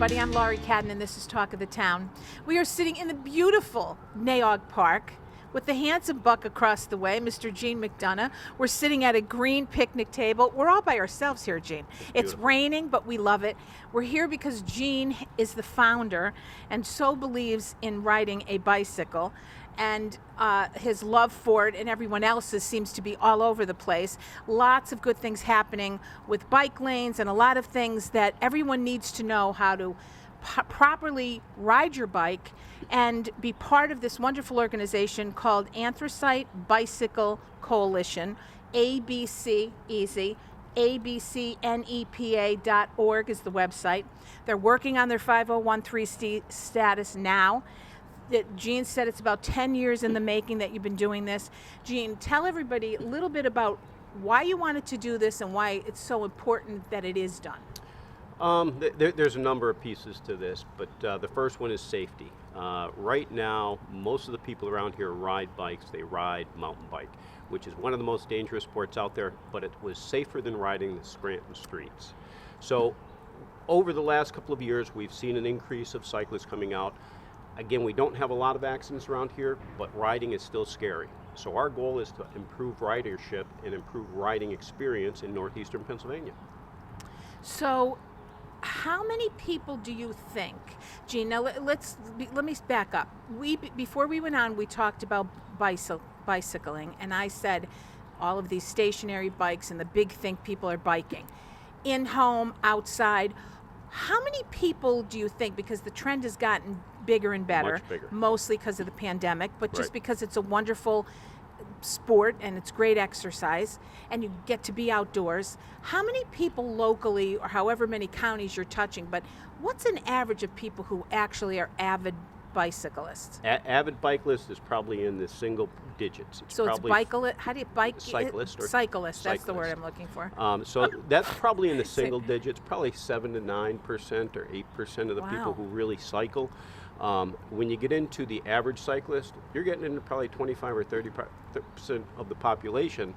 everybody. I'm Laurie Cadden, and this is Talk of the Town. We are sitting in the beautiful Naog Park with the handsome buck across the way, Mr. Gene McDonough. We're sitting at a green picnic table. We're all by ourselves here, Gene. It's raining, but we love it. We're here because Gene is the founder and so believes in riding a bicycle. And his love for it and everyone else's seems to be all over the place. Lots of good things happening with bike lanes and a lot of things that everyone needs to know how to properly ride your bike and be part of this wonderful organization called Anthracite Bicycle Coalition, ABC, easy. abcnepa.org is the website. They're working on their 5013 status now. Gene said it's about 10 years in the making that you've been doing this. Gene, tell everybody a little bit about why you wanted to do this and why it's so important that it is done. There's a number of pieces to this, but the first one is safety. Right now, most of the people around here ride bikes. They ride mountain bike, which is one of the most dangerous sports out there, but it was safer than riding the Scranton streets. So over the last couple of years, we've seen an increase of cyclists coming out. Again, we don't have a lot of accidents around here, but riding is still scary. So our goal is to improve ridership and improve riding experience in northeastern Pennsylvania. So how many people do you think, Gene, now let me back up. Before we went on, we talked about bicycling, and I said all of these stationary bikes and the big thing people are biking. In home, outside. How many people do you think, because the trend has gotten bigger and better, much bigger, mostly because of the pandemic, but just right, because it's a wonderful sport and it's great exercise and you get to be outdoors, how many people locally, or however many counties you're touching, but what's an average of people who actually are avid bicyclists? Avid cyclist is probably in the single digits. So it's bicyclist. How do you bike? Cyclist. Cyclist. That's the word I'm looking for. So that's probably in the single digits, probably 7 to 9% or 8% of the people who really cycle. When you get into the average cyclist, you're getting into probably 25 or 30% of the population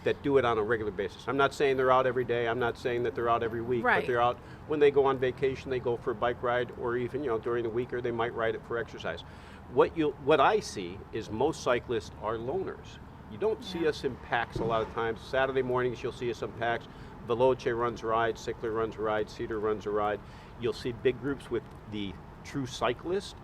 that do it on a regular basis. I'm not saying they're out every day. I'm not saying that they're out every week, right, but they're out when they go on vacation. They go for a bike ride, or even during the week, or they might ride it for exercise. What I see is most cyclists are loners. You don't see us in packs a lot of times. Saturday mornings you'll see us in packs. Veloce runs a ride, Cycler runs a ride, Cedar runs a ride. You'll see big groups with the true cyclist,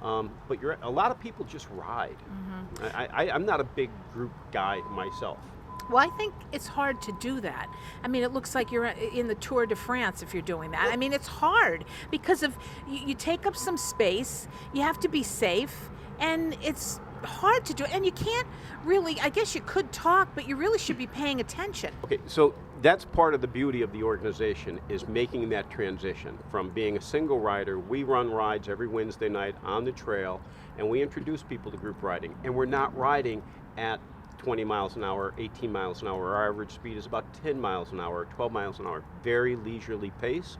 but a lot of people just ride. Mm-hmm. I'm not a big group guy myself. Well, I think it's hard to do that. I mean, it looks like you're in the Tour de France if you're doing that. I mean, it's hard because you take up some space, you have to be safe, and it's hard to do. And you can't really, I guess you could talk, but you really should be paying attention. Okay, so that's part of the beauty of the organization, is making that transition from being a single rider. We run rides every Wednesday night on the trail, and we introduce people to group riding. And we're not riding at 20 miles an hour, 18 miles an hour. Our average speed is about 10 miles an hour, 12 miles an hour, very leisurely pace.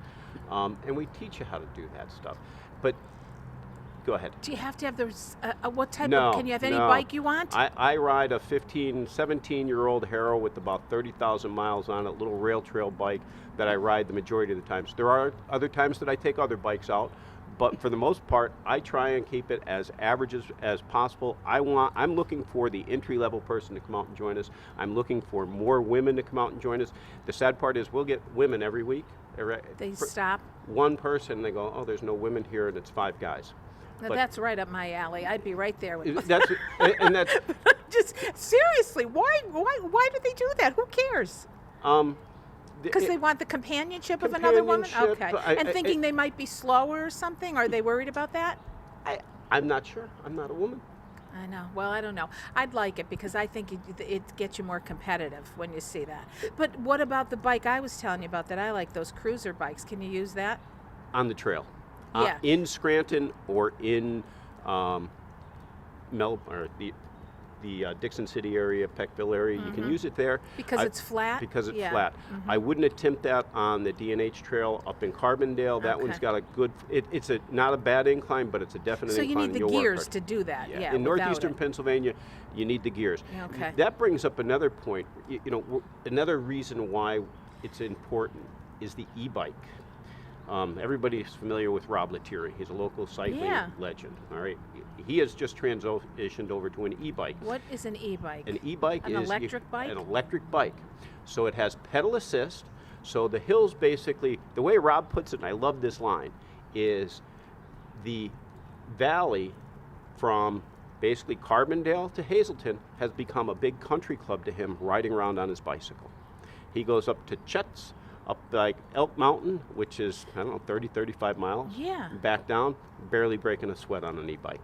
And we teach you how to do that stuff. But go ahead. Do you have to have those, what type of, can you have any bike you want? I ride a 17-year-old Hero with about 30,000 miles on it, little rail trail bike that I ride the majority of the times. There are other times that I take other bikes out, but for the most part, I try and keep it as average as possible. I'm looking for the entry-level person to come out and join us. I'm looking for more women to come out and join us. The sad part is we'll get women every week. They stop. One person, they go, oh, there's no women here, and it's 5 guys. Now, that's right up my alley. I'd be right there with that's just seriously, why do they do that? Who cares? Because they want the companionship of another woman? Okay. And thinking they might be slower or something? Are they worried about that? I'm not sure. I'm not a woman. I know. Well, I don't know. I'd like it because I think it gets you more competitive when you see that. But what about the bike I was telling you about that I like, those cruiser bikes? Can you use that? On the trail. Yeah. In Scranton or in the Dixon City area, Peckville area, you can use it there. Because it's flat? Because it's flat. I wouldn't attempt that on the D&H Trail up in Carbondale. That one's got a good, it's not a bad incline, but it's a definite incline. So you need the gears to do that, in northeastern Pennsylvania, you need the gears. Okay. That brings up another point. Another reason why it's important is the e-bike. Everybody's familiar with Rob Lettieri. He's a local cycling Yeah. legend. All right, he has just transitioned over to an e-bike. What is an e-bike? An e-bike An is electric bike? An electric bike. So it has pedal assist. So the hills basically, the way Rob puts it, and I love this line, is the valley from basically Carbondale to Hazleton has become a big country club to him riding around on his bicycle. He goes up to Chet's, up like Elk Mountain, which is, I don't know, 30, 35 miles. Yeah. Back down, barely breaking a sweat on an e-bike.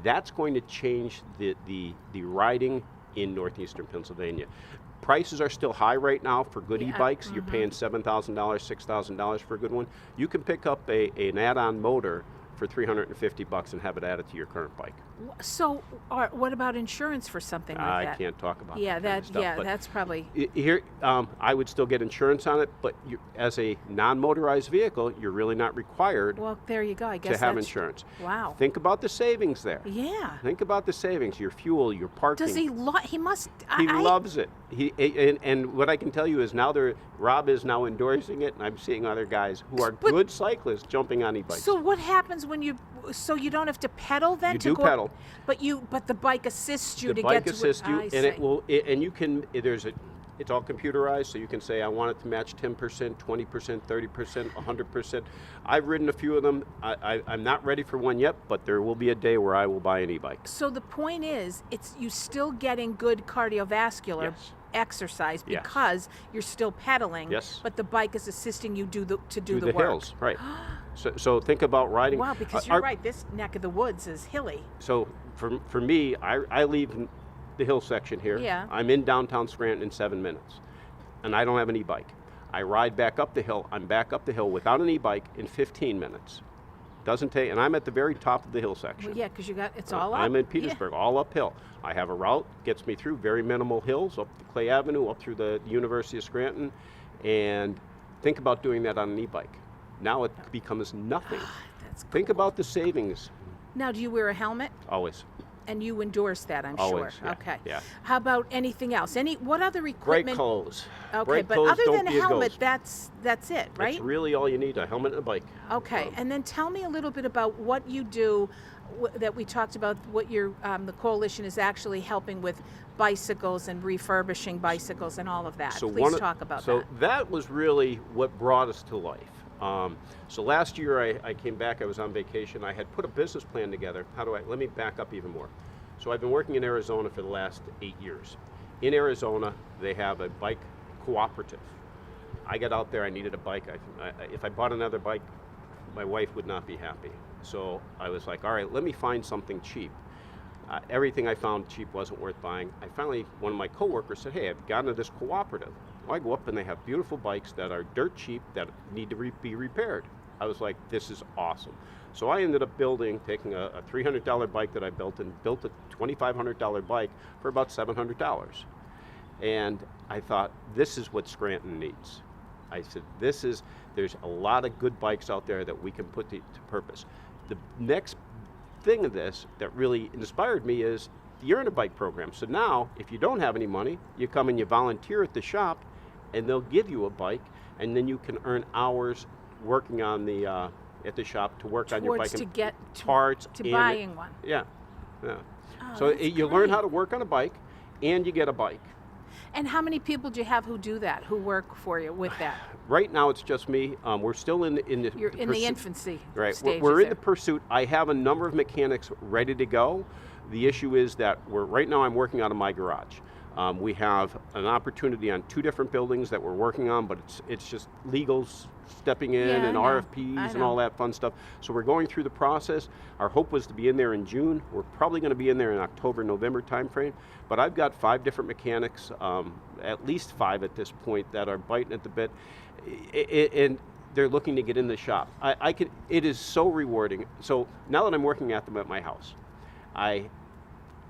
That's going to change the riding in northeastern Pennsylvania. Prices are still high right now for good Yeah. e-bikes. You're paying $7,000, $6,000 for a good one. You can pick up an add-on motor for $350 and have it added to your current bike. So, what about insurance for something like I that? can't talk about Yeah, that kind of stuff, but that's probably. here, I would still get insurance on it, but as a non-motorized vehicle, you're really not required Well, there you go. I guess to have that's, insurance. Wow. Think about the savings there. Yeah. Think about the savings, your fuel, your parking. Does he? He must. He loves it. And what I can tell you is now Rob is now endorsing it, and I'm seeing other guys who are good cyclists jumping on e-bikes. So what happens when you? So you don't have to pedal then You to do go. pedal. But the bike assists you The to bike get to. assists you, I and see. it will. And you can. It's all computerized, so you can say I want it to match 10%, 20%, 30%, 100%. I've ridden a few of them. I'm not ready for one yet, but there will be a day where I will buy an e-bike. So the point is, you still getting good cardiovascular Yes. exercise Yes. because you're still pedaling. Yes. But the bike is assisting you do the the work. hills, right? So think about riding. Wow, because you're right. This neck of the woods is hilly. So for me, I leave the hill section here. Yeah. I'm in downtown Scranton in 7 minutes, and I don't have an e-bike. I ride back up the hill. I'm back up the hill without an e-bike in 15 minutes. Doesn't take, and I'm at the very top of the hill section. Well, yeah, because it's all up. I'm in Petersburg, all uphill. I have a route, gets me through very minimal hills, up the Clay Avenue, up through the University of Scranton, and think about doing that on an e-bike. Now it becomes nothing. That's cool. Think about the savings. Now, do you wear a helmet? Always. And you endorse that, I'm Always, sure. yeah, Okay. yeah. How about anything else? What other Great equipment? clothes. Okay, Great but clothes, other don't than be a helmet, ghost. that's it, right? That's really all you need, a helmet and a bike. Okay, and then tell me a little bit about what you do that we talked about, what the coalition is actually helping with bicycles and refurbishing bicycles and all of that. Please talk about that. So that was really what brought us to life. So last year I came back, I was on vacation, I had put a business plan together. Let me back up even more. So I've been working in Arizona for the last 8 years. In Arizona, they have a bike cooperative. I got out there, I needed a bike. If I bought another bike, my wife would not be happy. So I was like, all right, let me find something cheap. Everything I found cheap wasn't worth buying. One of my coworkers said, hey, I've gotten to this cooperative. Well, I go up and they have beautiful bikes that are dirt cheap that need to be repaired. I was like, this is awesome. So I ended up taking a $300 bike that I built and built a $2,500 bike for about $700. And I thought, this is what Scranton needs. I said, there's a lot of good bikes out there that we can put to purpose. The next thing of this that really inspired me is you're in a bike program. So now, if you don't have any money, you come and you volunteer at the shop, and they'll give you a bike, and then you can earn hours working on at the shop to work on your bike to get parts to buying one. Yeah. Oh, So that's you learn great. how to work on a bike, and you get a bike. And how many people do you have who do that, who work for you with that? Right now, it's just me. We're still in the You're in the pursuit. infancy Right. stages We're in there. the pursuit. I have a number of mechanics ready to go. The issue is that right now I'm working out of my garage. We have an opportunity on 2 different buildings that we're working on, but it's just legals stepping in Yeah, and I know. RFPs I and know. all that fun stuff. So we're going through the process. Our hope was to be in there in June. We're probably going to be in there in October, November timeframe. But I've got 5 different mechanics, at least 5 at this point, that are biting at the bit. And they're looking to get in the shop. It is so rewarding. So now that I'm working at them at my house, I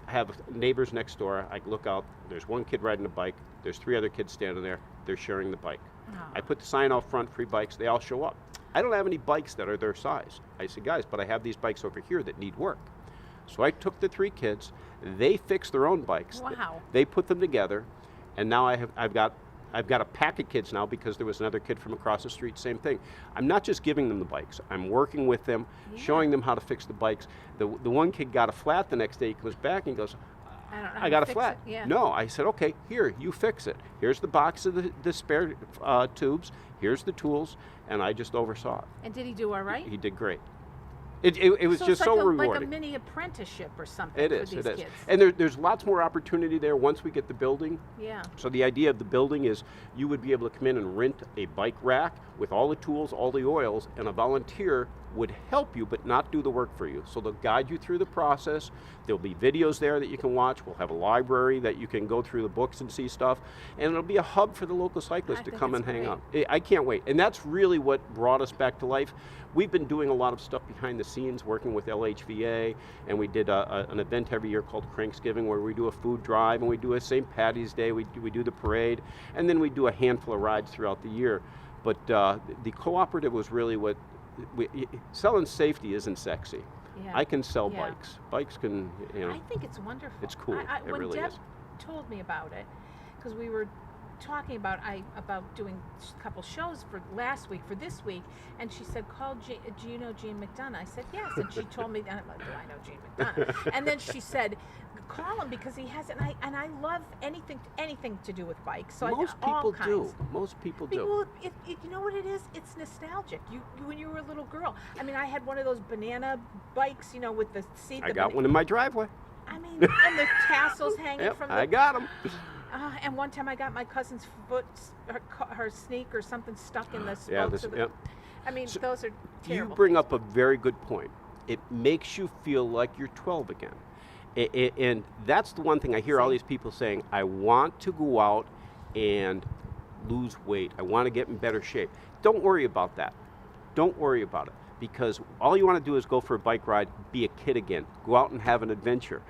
have neighbors next door. I look out, there's one kid riding a bike, there's 3 other kids standing there, they're sharing the bike. Oh. I put the sign out front, free bikes, they all show up. I don't have any bikes that are their size. I said, guys, but I have these bikes over here that need work. So I took the 3 kids, they fixed their own bikes. Wow. They put them together, and now I've got I've got a pack of kids now because there was another kid from across the street, same thing. I'm not just giving them the bikes. I'm working with them, showing them how to fix the bikes. The one kid got a flat the next day. He comes back and he goes, I don't know. I got a flat. Yeah. No, I said, okay, here, you fix it. Here's the box of the spare tubes. Here's the tools, and I just oversaw it. And did he do all right? He did great. It was So just it's like so a, rewarding. like a mini apprenticeship or something It for is, these it is. kids. And there's lots more opportunity there once we get the building. Yeah. So the idea of the building is you would be able to come in and rent a bike rack with all the tools, all the oils, and a volunteer would help you but not do the work for you. So they'll guide you through the process. There'll be videos there that you can watch. We'll have a library that you can go through the books and see stuff. And it'll be a hub for the local cyclists to think come it's and hang great. out. I can't wait. And that's really what brought us back to life. We've been doing a lot of stuff behind the scenes, working with LHVA, and we did an event every year called Cranksgiving where we do a food drive, and we do a St. Patty's Day, we do the parade, and then we do a handful of rides throughout the year. But the cooperative was really what, selling safety isn't sexy. Yeah. I can sell Yeah. bikes. Bikes can, I think it's wonderful. It's cool. It when really Deb is. told me about it, because we were talking about doing a couple shows for last week, for this week, and she said, "Call do you know Gene McDonough?" I said, "Yes," and she told me, and I'm like, "Do I know Gene McDonough?" And then she said, "Call him because he has it." And I love anything to do with bikes. So Most all people kinds. do. Most people do. Well, you know what it is? It's nostalgic. You when you were a little girl. I mean, I had one of those banana bikes, with the seat. I got one in my driveway. I mean, and the tassels hanging Yep, from the. I got them. And one time I got my cousin's foot, her sneak or something stuck in the spokes Yeah, of the. yep. I mean, So those are terrible. You bring up a very good point. It makes you feel like you're 12 again. And that's the one thing I hear all these people saying, I want to go out and lose weight. I want to get in better shape. Don't worry about that. Don't worry about it. Because all you want to do is go for a bike ride, be a kid again. Go out and have an adventure.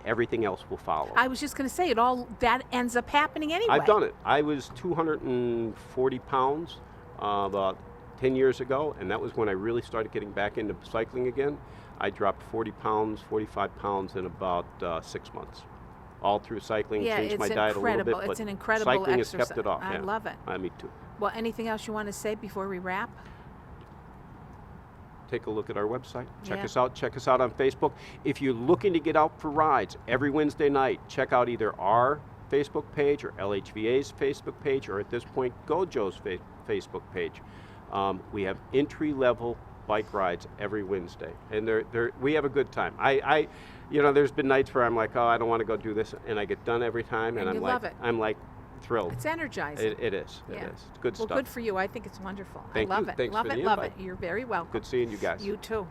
Everything else will follow. I was just going to say, that ends up happening anyway. I've done it. I was 240 pounds about 10 years ago, and that was when I really started getting back into cycling again. I dropped 40 pounds, 45 pounds in about 6 months. All through cycling, Yeah, changed it's my diet a little bit, incredible. but It's an incredible cycling has exercise. kept it off. I yeah. love it. Me too. Well, anything else you want to say before we wrap? Take a look at our website. Check Yeah. us out. Check us out on Facebook. If you're looking to get out for rides every Wednesday night, check out either our Facebook page or LHVA's Facebook page, or at this point, GoJo's Facebook page. We have entry-level bike rides every Wednesday, and we have a good time. There's been nights where I'm like, oh, I don't want to go do this, and I get done every time, and And you love it. I'm like thrilled. It's energizing. It is. Yeah. It is. It's good Well, stuff. good for you. I think it's wonderful. Thank I love you. it. Thanks love for it. the Love invite. it. You're very welcome. Good seeing you guys. You too.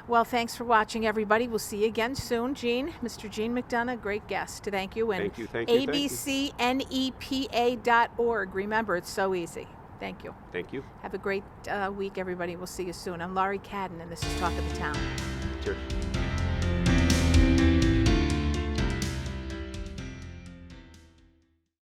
Well, thanks for watching, everybody. We'll see you again soon. Mr. Gene McDonough, great guest. Thank you. And Thank you. abcnepa.org. Remember, it's so easy. Thank you. Thank you. Have a great week, everybody. We'll see you soon. I'm Laurie Cadden, and this is Talk of the Town. Cheers.